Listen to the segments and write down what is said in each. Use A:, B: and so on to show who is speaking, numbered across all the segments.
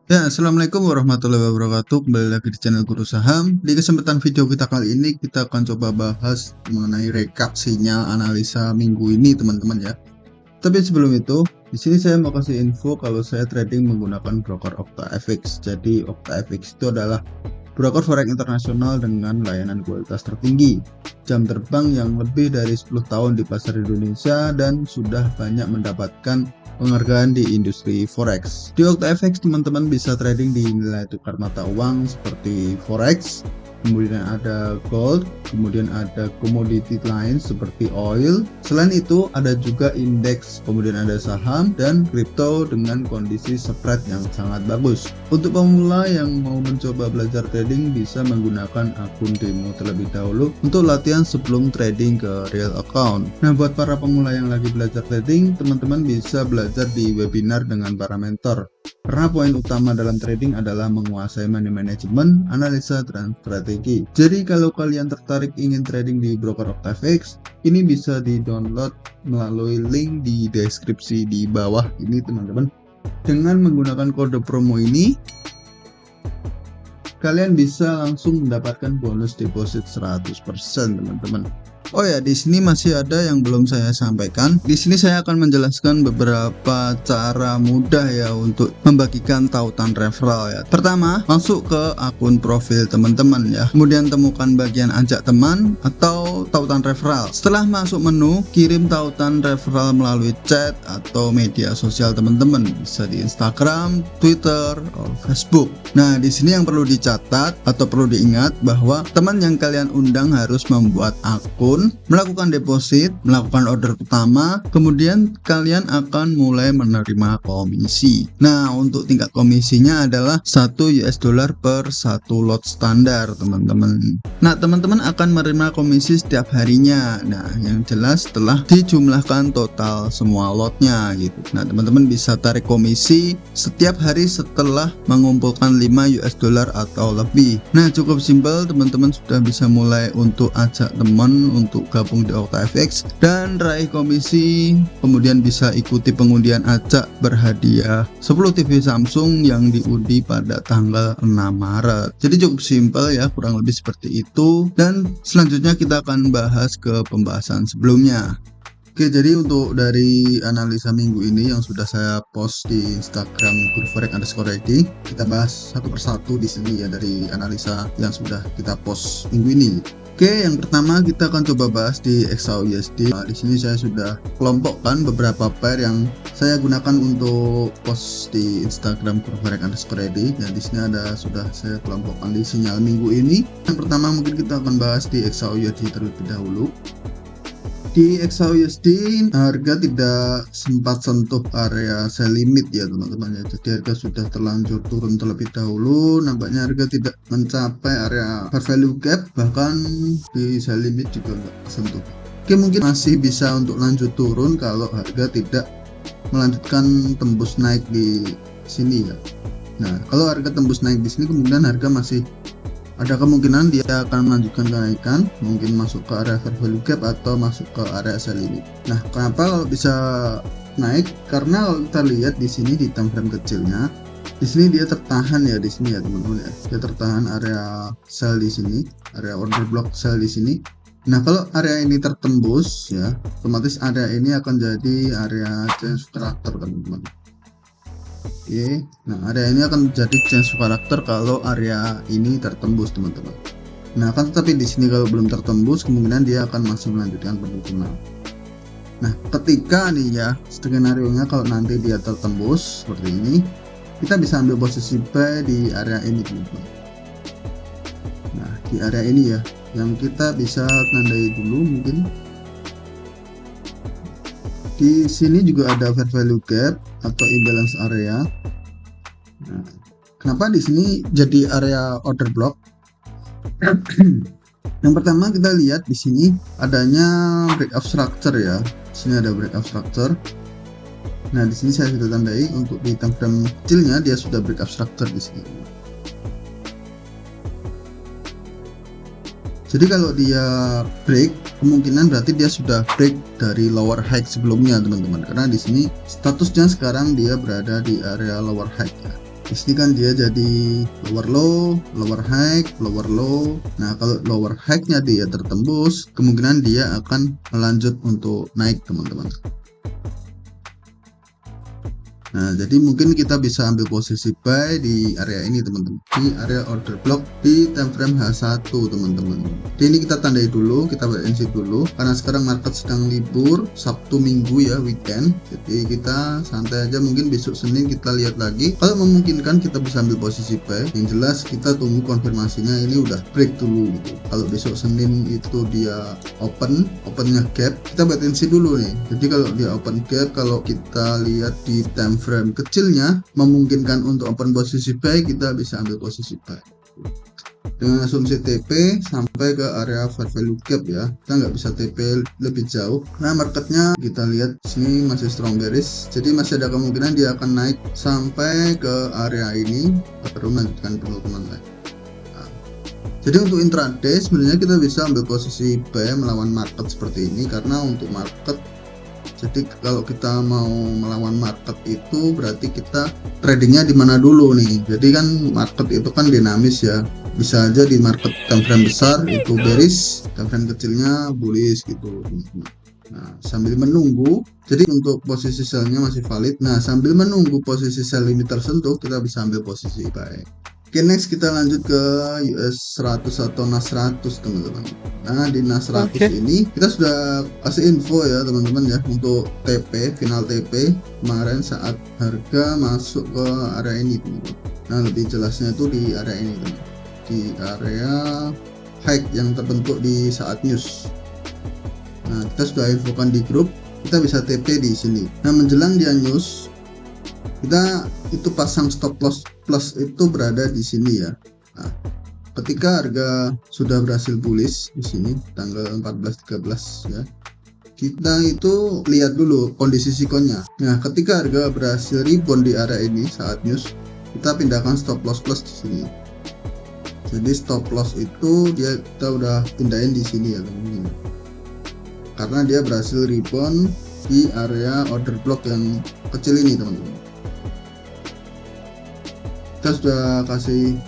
A: Ya, assalamualaikum warahmatullahi wabarakatuh. Kembali lagi di channel Guru Saham. Di kesempatan video kita kali ini, kita akan coba bahas mengenai rekap sinyal analisa minggu ini, teman-teman ya. Tapi sebelum itu, di sini saya mau kasih info kalau saya trading menggunakan broker OctaFX. Jadi OctaFX itu adalah broker forex internasional dengan layanan kualitas tertinggi, jam terbang yang lebih dari 10 tahun di pasar Indonesia, dan sudah banyak mendapatkan penghargaan di industri forex. Di OctaFX teman-teman bisa trading di nilai tukar mata uang seperti forex, kemudian ada gold, kemudian ada komoditi lain seperti oil. Selain itu ada juga indeks, kemudian ada saham dan kripto dengan kondisi spread yang sangat bagus. Untuk pemula yang mau mencoba belajar trading bisa menggunakan akun demo terlebih dahulu untuk latihan sebelum trading ke real account. Nah, buat para pemula yang lagi belajar trading, teman-teman bisa belajar di webinar dengan para mentor. Karena poin utama dalam trading adalah menguasai money management, analisa, dan strategi. Jadi kalau kalian tertarik ingin trading di broker OctaFX, ini bisa di-download melalui link di deskripsi di bawah ini, teman-teman. Dengan menggunakan kode promo ini, kalian bisa langsung mendapatkan bonus deposit 100%, teman-teman. Oh ya, di sini masih ada yang belum saya sampaikan. Di sini saya akan menjelaskan beberapa cara mudah ya untuk membagikan tautan referral ya. Pertama, masuk ke akun profil teman-teman ya. Kemudian temukan bagian ajak teman atau tautan referral. Setelah masuk menu, kirim tautan referral melalui chat atau media sosial teman-teman. Bisa di Instagram, Twitter, atau Facebook. Nah, di sini yang perlu dicatat atau perlu diingat bahwa teman yang kalian undang harus membuat akun, melakukan deposit, melakukan order pertama, kemudian kalian akan mulai menerima komisi. Nah, untuk tingkat komisinya adalah 1 US dollar per 1 lot standar, teman-teman. Nah, teman-teman akan menerima komisi setiap harinya. Nah, yang jelas setelah dijumlahkan total semua lotnya gitu. Nah, teman-teman bisa tarik komisi setiap hari setelah mengumpulkan 5 US dollar atau lebih. Nah, cukup simpel, teman-teman sudah bisa mulai untuk ajak teman untuk gabung di OctaFX dan raih komisi. Kemudian bisa ikuti pengundian acak berhadiah 10 TV Samsung yang diundi pada tanggal 6 Maret. Jadi cukup simpel ya, kurang lebih seperti itu. Dan selanjutnya kita akan bahas ke pembahasan sebelumnya. Oke, jadi untuk dari analisa minggu ini yang sudah saya post di Instagram guruforex_id, kita bahas satu persatu di sini ya dari analisa yang sudah kita post minggu ini. Oke, yang pertama kita akan coba bahas di XAUUSD. Nah, di sini saya sudah kelompokkan beberapa pair yang saya gunakan untuk post di Instagram guruforex_id. Dan di sini ada sudah saya kelompokkan di sinyal minggu ini. Yang pertama mungkin kita akan bahas di XAUUSD terlebih dahulu. Di XAUUSD harga tidak sempat sentuh area sell limit ya teman-teman ya. Jadi harga sudah terlanjur turun terlebih dahulu. Nampaknya harga tidak mencapai area fair value gap, bahkan di sell limit juga nggak sentuh. Oke, mungkin masih bisa untuk lanjut turun kalau harga tidak melanjutkan tembus naik di sini ya. Nah, kalau harga tembus naik di sini, kemungkinan harga masih ada kemungkinan dia akan melanjutkan kenaikan, mungkin masuk ke area fair value gap atau masuk ke area sell limit. Nah, kenapa kalau bisa naik? Karena kalau kita lihat di sini di time frame kecilnya, di sini dia tertahan ya di sini ya teman-teman ya. Dia tertahan area sell di sini, area order block sell di sini. Nah, kalau area ini tertembus ya, otomatis area ini akan jadi area change karakter teman-teman. Oke, nah area ini akan jadi change karakter kalau area ini tertembus teman-teman. Nah, kan tetapi di sini kalau belum tertembus, kemungkinan dia akan masih melanjutkan penurunan. Nah, ketika nih ya skenario nya kalau nanti dia tertembus seperti ini, kita bisa ambil posisi buy di area ini teman-teman. Nah, di area ini ya yang kita bisa tandai dulu mungkin. Di sini juga ada fair value gap atau imbalance area. Nah, kenapa di sini jadi area order block? Yang pertama kita lihat di sini adanya breakout structure ya. Di sini ada breakout structure. Nah, di sini saya sudah tandai untuk di time frame kecilnya dia sudah breakout structure di sini. Jadi kalau dia break, kemungkinan berarti dia sudah break dari lower high sebelumnya teman-teman. Karena di sini statusnya sekarang dia berada di area lower high ya. Di sini kan dia jadi lower low, lower high, lower low. Nah, kalau lower high-nya dia tertembus, kemungkinan dia akan melanjut untuk naik, teman-teman. Nah, jadi mungkin kita bisa ambil posisi buy di area ini, teman-teman, di area order block di time frame H1, teman-teman. Jadi ini kita tandai dulu, kita wait and see dulu, karena sekarang market sedang libur, Sabtu Minggu ya, weekend. Jadi kita santai aja, mungkin besok Senin kita lihat lagi. Kalau memungkinkan kita bisa ambil posisi buy. Yang jelas kita tunggu konfirmasinya ini udah break dulu gitu. Kalau besok Senin itu dia opennya gap, kita wait and see dulu nih. Jadi kalau dia open gap, kalau kita lihat di time frame kecilnya memungkinkan untuk open posisi buy, kita bisa ambil posisi buy dengan asumsi TP sampai ke area fair value gap ya. Kita nggak bisa TP lebih jauh. Nah, marketnya kita lihat sini masih strong bearish, jadi masih ada kemungkinan dia akan naik sampai ke area ini baru melanjutkan penurunan lagi. Jadi untuk intraday sebenarnya kita bisa ambil posisi buy melawan market seperti ini, karena untuk market, jadi kalau kita mau melawan market itu berarti kita tradingnya di mana dulu nih. Jadi kan market itu kan dinamis ya, bisa aja di market time frame besar itu bearish, time frame kecilnya bullish gitu. Nah, sambil menunggu, jadi untuk posisi sellnya masih valid. Nah, sambil menunggu posisi sell ini tersentuh, kita bisa ambil posisi buy. Oke, next kita lanjut ke US 100 atau NAS 100, teman-teman. Nah, di NAS 100 ini kita sudah kasih info ya, teman-teman ya, untuk TP, final TP kemarin saat harga masuk ke area ini, teman-teman. Nah, lebih jelasnya itu di area ini, teman-teman, di area high yang terbentuk di saat news. Nah, kita sudah infokan di grup, kita bisa TP di sini. Nah, menjelang dia news, kita itu pasang stop loss plus itu berada di sini ya. Nah, ketika harga sudah berhasil bullish di sini tanggal 14-13 ya, kita itu lihat dulu kondisi sikonnya. Nah, ketika harga berhasil rebound di area ini saat news, kita pindahkan stop loss plus di sini. Jadi stop loss itu kita udah pindahin di sini ya, teman-teman, karena dia berhasil rebound di area order block yang kecil ini, teman-teman. Kita sudah kasih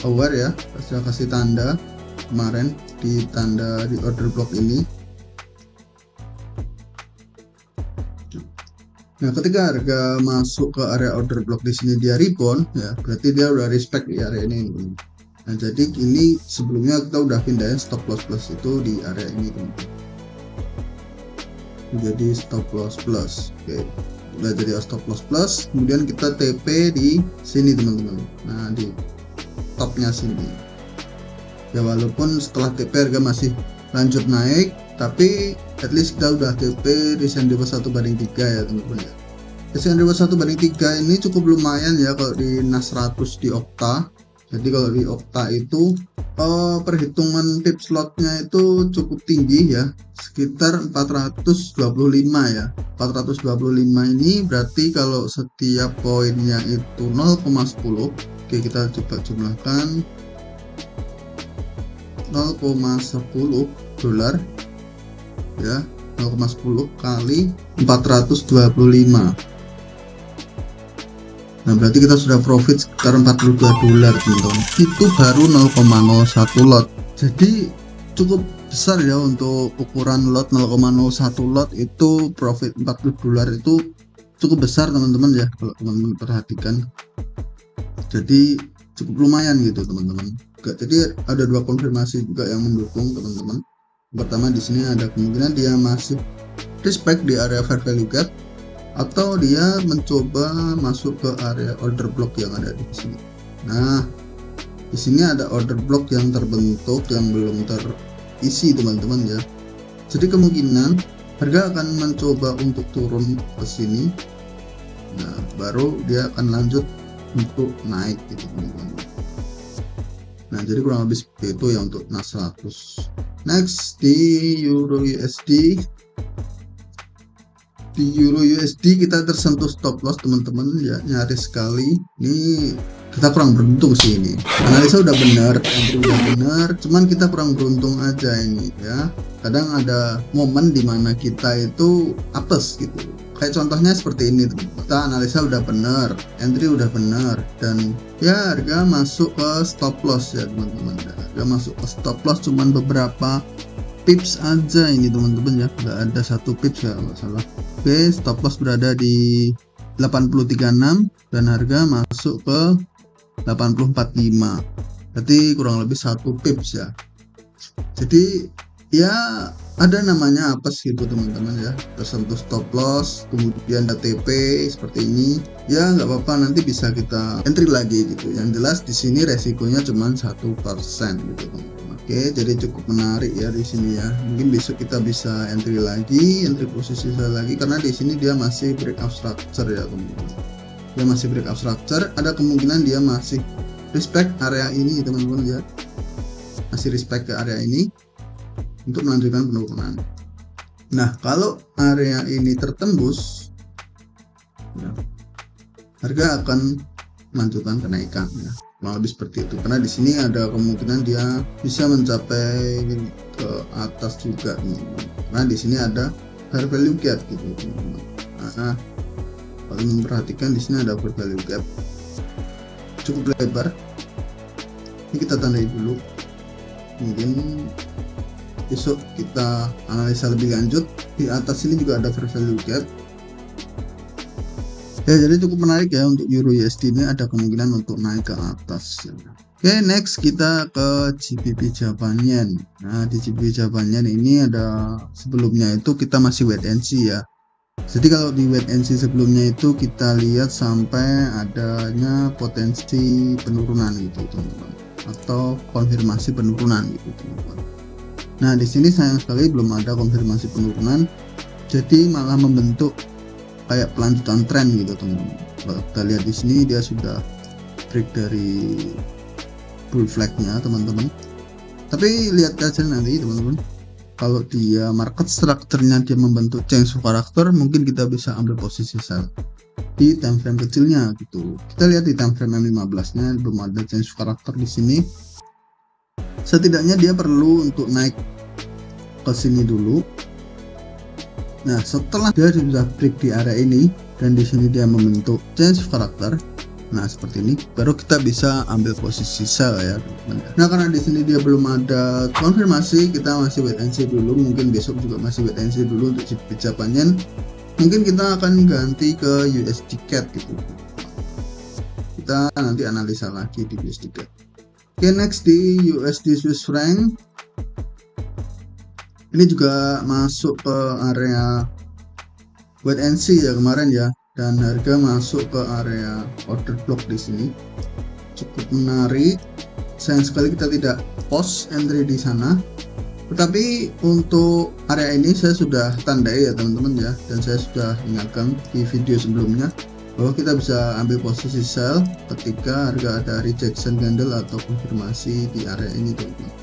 A: aware ya, sudah kasih tanda kemarin di tanda di order block ini. Nah, ketika harga masuk ke area order block di sini dia rebound ya, berarti dia udah respect di area ini. Nah, jadi ini sebelumnya kita udah pindahin stop loss plus itu di area ini, teman-teman. Jadi stop loss plus. Oke. Udah jadi stop loss plus, kemudian kita TP di sini, teman-teman. Nah, di topnya sini ya, walaupun setelah TP harga masih lanjut naik, tapi at least kita udah TP recent dewa 1/3 ya, teman-teman ya. Recent dewa 1/3 ini cukup lumayan ya kalau di NAS 100 di Okta. Jadi kalau di Okta itu perhitungan pip slotnya itu cukup tinggi ya, sekitar 425 ya. 425 ini berarti kalau setiap poinnya itu 0,10. Oke, kita coba jumlahkan 0,10 dolar ya, 0,10 kali 425. Nah, berarti kita sudah profit sekitar 42 dolar, teman-teman. Itu baru 0,01 lot. Jadi cukup besar ya untuk ukuran lot 0,01 lot itu profit 40 dolar itu cukup besar, teman-teman ya, kalau teman-teman perhatikan. Jadi cukup lumayan gitu, teman-teman. Jadi ada dua konfirmasi juga yang mendukung, teman-teman. Pertama, di sini ada kemungkinan dia masih respect di area fair value gap, atau dia mencoba masuk ke area order block yang ada di sini. Nah, di sini ada order block yang terbentuk yang belum terisi, teman-teman ya. Jadi kemungkinan harga akan mencoba untuk turun ke sini. Nah, baru dia akan lanjut untuk naik gitu, teman-teman. Nah, jadi kurang lebih seperti itu ya untuk NAS 100. Next di Euro USD. Di Euro USD kita tersentuh stop loss, teman-teman ya, nyaris sekali. Ini kita kurang beruntung sih ini. Analisa udah benar, entry udah benar, cuman kita kurang beruntung aja ini ya. Kadang ada momen dimana kita itu apes gitu. Kayak contohnya seperti ini teman. Kita analisa udah bener, entry udah bener, dan ya harga masuk ke stop loss ya teman-teman. Harga masuk ke stop loss cuman beberapa pips aja ini teman-teman ya, nggak ada 1 pips ya nggak salah. Oke, stop loss berada di 80.36 dan harga masuk ke 80.45, berarti kurang lebih 1 pips ya. Jadi ya ada namanya apes gitu teman-teman ya, tersentuh stop loss kemudian TP seperti ini ya, nggak apa-apa, nanti bisa kita entry lagi gitu. Yang jelas di sini resikonya cuma 1% gitu teman-teman. Oke, jadi cukup menarik ya di sini ya. Mungkin besok kita bisa entry lagi, entry posisi lagi, karena di sini dia masih breakout structure ya teman-teman. Dia masih breakout structure, ada kemungkinan dia masih respect area ini teman-teman ya, masih respect ke area ini untuk melanjutkan penurunan. Nah, kalau area ini tertembus ya, harga akan melanjutkan kenaikan ya, kurang lebih seperti itu. Karena di sini ada kemungkinan dia bisa mencapai ke atas juga teman-teman. Nah, di sini ada fair value gap gitu teman-teman. Nah, kalau memperhatikan di sini ada fair value gap cukup lebar. Ini kita tandai dulu. Mungkin besok kita analisa lebih lanjut. Di atas ini juga ada fair value gap ya, jadi cukup menarik ya. Untuk Euro USD ini ada kemungkinan untuk naik ke atas ya. Oke, next kita ke GBP Japan Yen. Nah, di GBP Japan Yen ini ada, sebelumnya itu kita masih wait and see ya. Jadi kalau di wait and see sebelumnya itu kita lihat sampai adanya potensi penurunan gitu teman-teman, atau konfirmasi penurunan gitu teman-teman. Nah, di sini sayang sekali belum ada konfirmasi penurunan, jadi malah membentuk kayak pelanjutan tren gitu teman-teman. Kalau kita lihat di sini dia sudah break dari bull flag-nya teman-teman. Tapi lihat aja nanti teman-teman, kalau dia market structure-nya dia membentuk change of character, mungkin kita bisa ambil posisi sell di time frame kecilnya gitu. Kita lihat di time frame 15-nya belum ada change of character di sini. Setidaknya dia perlu untuk naik ke sini dulu. Nah, setelah dia sudah break di area ini dan di sini dia membentuk change of character, nah seperti ini, baru kita bisa ambil posisi sell ya teman-teman. Nah, karena di sini dia belum ada konfirmasi, kita masih wait and see dulu. Mungkin besok juga masih wait and see dulu untuk GBP Japan Yen. Mungkin kita akan ganti ke USD CAD gitu. Kita nanti analisa lagi di USD CAD. Oke, next di USD Swiss franc. Ini juga masuk ke area wait and see ya kemarin ya, dan harga masuk ke area order block di sini. Cukup menarik. Sayang sekali kita tidak post entry di sana. Tetapi untuk area ini saya sudah tandai ya teman-teman ya, dan saya sudah ingatkan di video sebelumnya bahwa kita bisa ambil posisi sell ketika harga ada rejection candle atau konfirmasi di area ini teman-teman.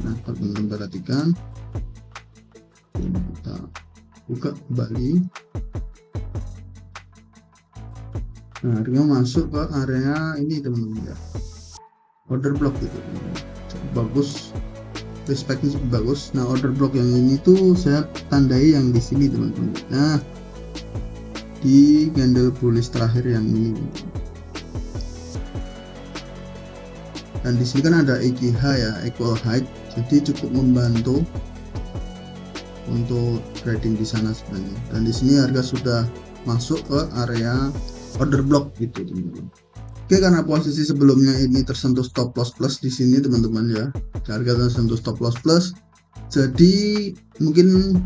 A: Nah, kalau teman-teman perhatikan, kita buka kembali. Nah, harga masuk ke area ini teman-teman ya, order block gitu teman-teman. Cukup bagus, respectnya cukup bagus. Nah, order block yang ini tuh saya tandai yang di sini teman-teman. Nah, di candle bullish terakhir yang ini. Dan di sini kan ada EQH ya, equal height, jadi cukup membantu untuk trading di sana sebenarnya. Dan di sini harga sudah masuk ke area order block gitu teman-teman. Oke, karena posisi sebelumnya ini tersentuh stop loss plus di sini teman-teman ya, harga tersentuh stop loss plus, jadi mungkin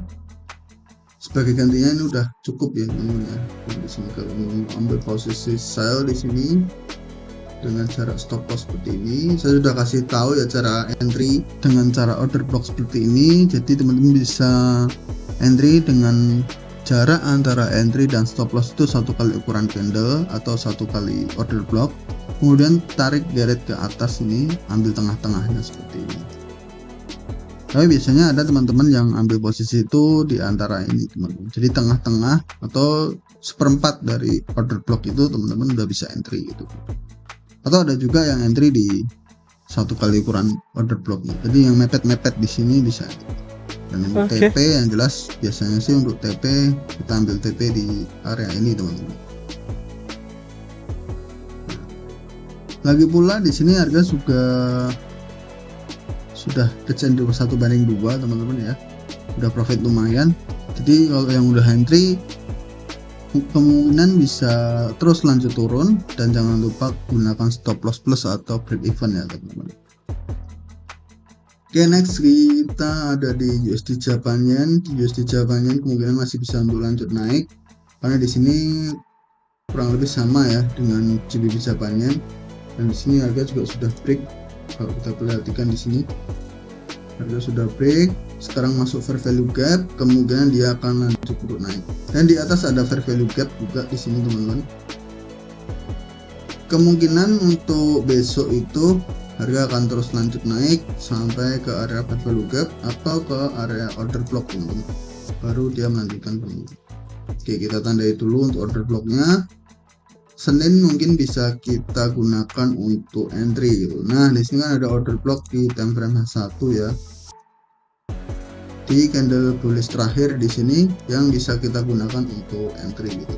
A: sebagai gantinya ini udah cukup ya teman-teman ya. Di sini kalau mau ambil posisi sell di sini dengan jarak stop loss seperti ini, saya sudah kasih tahu ya cara entry dengan cara order block seperti ini. Jadi teman-teman bisa entry dengan jarak antara entry dan stop loss itu 1 kali ukuran candle atau 1 kali order block, kemudian tarik deret ke atas ini, ambil tengah-tengahnya seperti ini. Tapi biasanya ada teman-teman yang ambil posisi itu di antara ini teman-teman, jadi tengah-tengah atau seperempat dari order block itu teman-teman udah bisa entry gitu. Atau ada juga yang entry di 1 kali ukuran order blocknya, jadi yang mepet-mepet di sini bisa entry. Dan untuk TP yang jelas biasanya sih untuk TP kita ambil TP di area ini teman-teman. Lagi pula di sini harga sudah kecenderungan 1:2 teman-teman ya, udah profit lumayan. Jadi kalau yang udah entry kemungkinan bisa terus lanjut turun, dan jangan lupa gunakan stop loss plus atau break even ya teman-teman. Oke, next kita ada di USD Japan Yen. Di USD Japan Yen kemungkinan masih bisa untuk lanjut naik karena di sini kurang lebih sama ya dengan GBP Japan Yen, dan di sini harga juga sudah break. Kalau kita perhatikan di sini harga sudah break, sekarang masuk fair value gap, kemungkinan dia akan lanjut untuk naik. Dan di atas ada fair value gap juga di sini teman-teman. Kemungkinan untuk besok itu harga akan terus lanjut naik sampai ke area fair value gap atau ke area order block teman-teman, baru dia melanjutkan teman-teman. Oke, kita tandai dulu untuk order blocknya. Senin mungkin bisa kita gunakan untuk entry gitu. Nah, di sini kan ada order block di time frame H1 ya. Di candle bullish terakhir di sini yang bisa kita gunakan untuk entry gitu.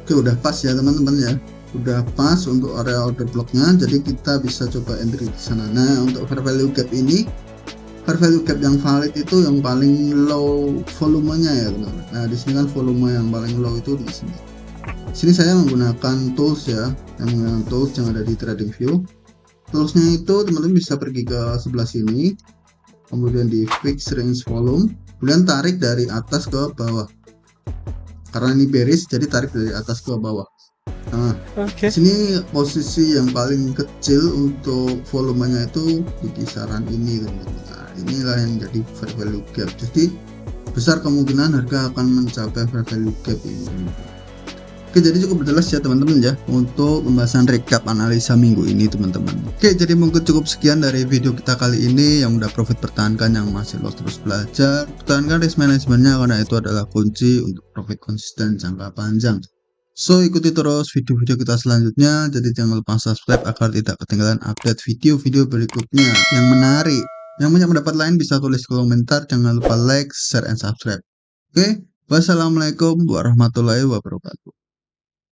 A: Oke, udah pas ya teman-teman ya. Udah pas untuk area order blocknya, jadi kita bisa coba entry di sana. Nah, untuk fair value gap ini, fair value gap yang valid itu yang paling low volumenya ya teman-teman. Nah, di sini kan volume yang paling low itu di sini. Sini saya menggunakan tools ya, yang ada di TradingView. Toolsnya itu teman-teman bisa pergi ke sebelah sini, kemudian di fix range volume, kemudian tarik dari atas ke bawah. Karena ini bearish, jadi tarik dari atas ke bawah. Nah, di sini posisi yang paling kecil untuk volumenya itu di kisaran ini teman-teman. Nah, inilah yang jadi fair value gap. Jadi besar kemungkinan harga akan mencapai fair value gap ini. Oke, jadi cukup jelas ya teman-teman ya untuk pembahasan recap analisa minggu ini teman-teman. Oke, jadi mungkin cukup sekian dari video kita kali ini. Yang udah profit pertahankan, yang masih loss terus belajar, pertahankan risk manajemennya karena itu adalah kunci untuk profit konsisten jangka panjang. So, ikuti terus video-video kita selanjutnya, jadi jangan lupa subscribe agar tidak ketinggalan update video-video berikutnya yang menarik. Yang punya pendapat lain bisa tulis di komentar, jangan lupa like, share, and subscribe. Oke, wassalamualaikum warahmatullahi wabarakatuh.